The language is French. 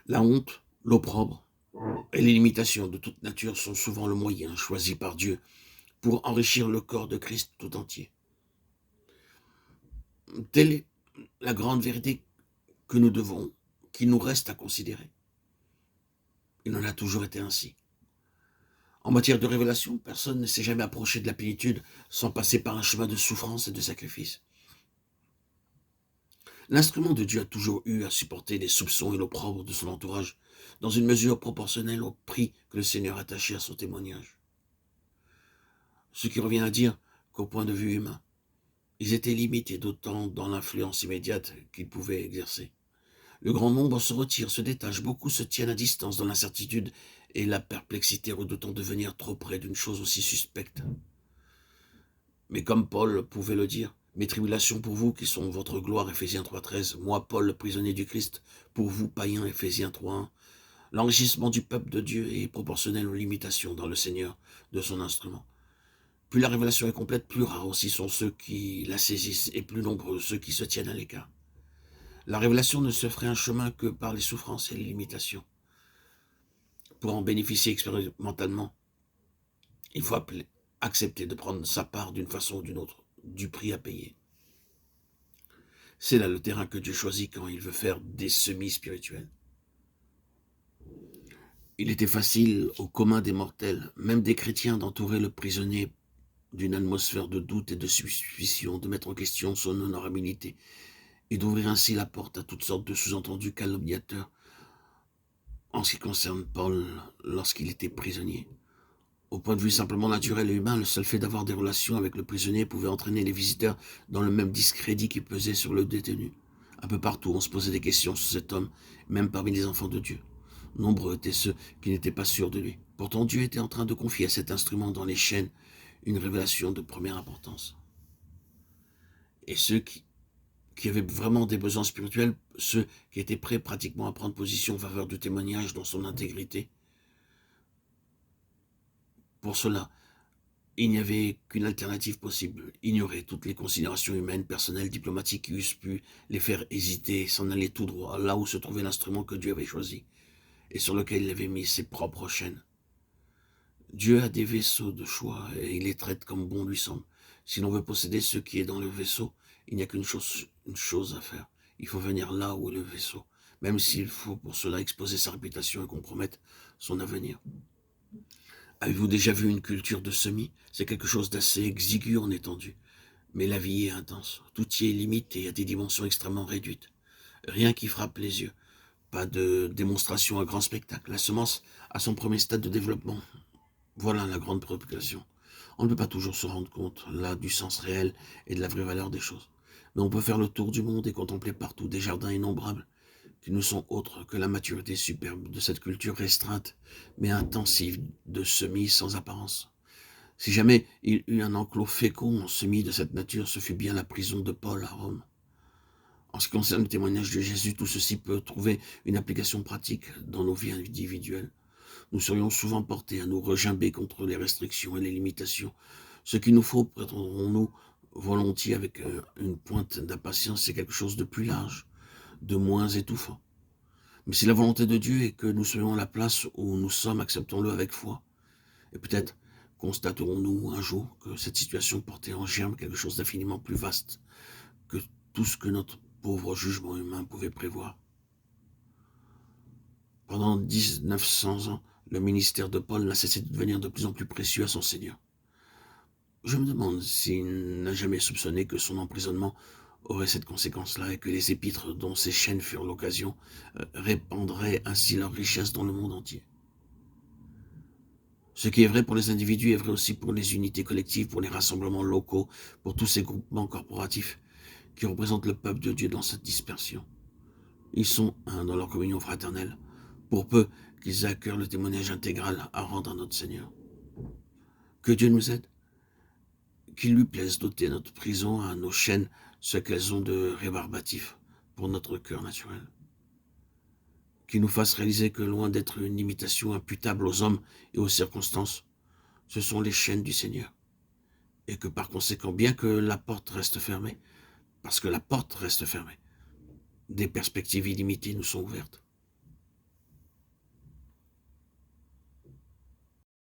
La honte, l'opprobre et les limitations de toute nature sont souvent le moyen choisi par Dieu pour enrichir le corps de Christ tout entier. Telle est la grande vérité que nous devons, qu'il nous reste à considérer. Il en a toujours été ainsi. En matière de révélation, personne ne s'est jamais approché de la plénitude sans passer par un chemin de souffrance et de sacrifice. L'instrument de Dieu a toujours eu à supporter les soupçons et l'opprobre de son entourage, dans une mesure proportionnelle au prix que le Seigneur attachait à son témoignage. Ce qui revient à dire qu'au point de vue humain, ils étaient limités d'autant dans l'influence immédiate qu'ils pouvaient exercer. Le grand nombre se retire, se détache, beaucoup se tiennent à distance dans l'incertitude et la perplexité, redoutant de venir trop près d'une chose aussi suspecte. Mais comme Paul pouvait le dire, « Mes tribulations pour vous qui sont votre gloire » Éphésiens 3,13, « Moi, Paul, le prisonnier du Christ, pour vous, païens » Éphésiens 3,1. L'enrichissement du peuple de Dieu est proportionnel aux limitations dans le Seigneur de son instrument. Plus la révélation est complète, plus rares aussi sont ceux qui la saisissent et plus nombreux ceux qui se tiennent à l'écart. La révélation ne se ferait un chemin que par les souffrances et les limitations. Pour en bénéficier expérimentalement, il faut accepter de prendre sa part d'une façon ou d'une autre, du prix à payer. C'est là le terrain que Dieu choisit quand il veut faire des semis spirituels. Il était facile au commun des mortels, même des chrétiens, d'entourer le prisonnier d'une atmosphère de doute et de suspicion, de mettre en question son honorabilité et d'ouvrir ainsi la porte à toutes sortes de sous-entendus calomniateurs en ce qui concerne Paul lorsqu'il était prisonnier. Au point de vue simplement naturel et humain, le seul fait d'avoir des relations avec le prisonnier pouvait entraîner les visiteurs dans le même discrédit qui pesait sur le détenu. Un peu partout, on se posait des questions sur cet homme, même parmi les enfants de Dieu. Nombreux étaient ceux qui n'étaient pas sûrs de lui. Pourtant, Dieu était en train de confier à cet instrument dans les chaînes une révélation de première importance. Et ceux qui avaient vraiment des besoins spirituels, ceux qui étaient prêts pratiquement à prendre position en faveur du témoignage dans son intégrité, pour cela, il n'y avait qu'une alternative possible, ignorer toutes les considérations humaines, personnelles, diplomatiques qui eussent pu les faire hésiter, s'en aller tout droit, là où se trouvait l'instrument que Dieu avait choisi, et sur lequel il avait mis ses propres chaînes. Dieu a des vaisseaux de choix, et il les traite comme bon lui semble. Si l'on veut posséder ce qui est dans le vaisseau, il n'y a qu'une chose à faire. Il faut venir là où est le vaisseau, même s'il faut pour cela exposer sa réputation et compromettre son avenir. Avez-vous déjà vu une culture de semis? C'est quelque chose d'assez exigu en étendue. Mais la vie est intense. Tout y est limité à des dimensions extrêmement réduites. Rien qui frappe les yeux. Pas de démonstration à grand spectacle. La semence a son premier stade de développement. Voilà la grande préoccupation. On ne peut pas toujours se rendre compte, là, du sens réel et de la vraie valeur des choses. Mais on peut faire le tour du monde et contempler partout des jardins innombrables qui ne sont autres que la maturité superbe de cette culture restreinte, mais intensive, de semis sans apparence. Si jamais il eut un enclos fécond en semis de cette nature, ce fut bien la prison de Paul à Rome. En ce qui concerne le témoignage de Jésus, tout ceci peut trouver une application pratique dans nos vies individuelles. Nous serions souvent portés à nous regimber contre les restrictions et les limitations. Ce qu'il nous faut, prétendrons-nous volontiers avec une pointe d'impatience, c'est quelque chose de plus large, de moins étouffant. Mais si la volonté de Dieu est que nous soyons à la place où nous sommes, acceptons-le avec foi. Et peut-être constaterons-nous un jour que cette situation portait en germe quelque chose d'infiniment plus vaste que tout ce que notre pauvre jugement humain pouvait prévoir. Pendant 1900 ans, le ministère de Paul n'a cessé de devenir de plus en plus précieux à son Seigneur. Je me demande s'il n'a jamais soupçonné que son emprisonnement aurait cette conséquence-là et que les épîtres dont ces chaînes furent l'occasion répandraient ainsi leur richesse dans le monde entier. Ce qui est vrai pour les individus est vrai aussi pour les unités collectives, pour les rassemblements locaux, pour tous ces groupements corporatifs qui représentent le peuple de Dieu dans cette dispersion. Ils sont un dans leur communion fraternelle, pour peu qu'ils aient à cœur le témoignage intégral à rendre à notre Seigneur. Que Dieu nous aide, qu'il lui plaise d'ôter à notre prison, à nos chaînes, ce qu'elles ont de rébarbatif pour notre cœur naturel. Qu'il nous fasse réaliser que loin d'être une imitation imputable aux hommes et aux circonstances, ce sont les chaînes du Seigneur. Et que par conséquent, bien que la porte reste fermée, parce que la porte reste fermée, des perspectives illimitées nous sont ouvertes.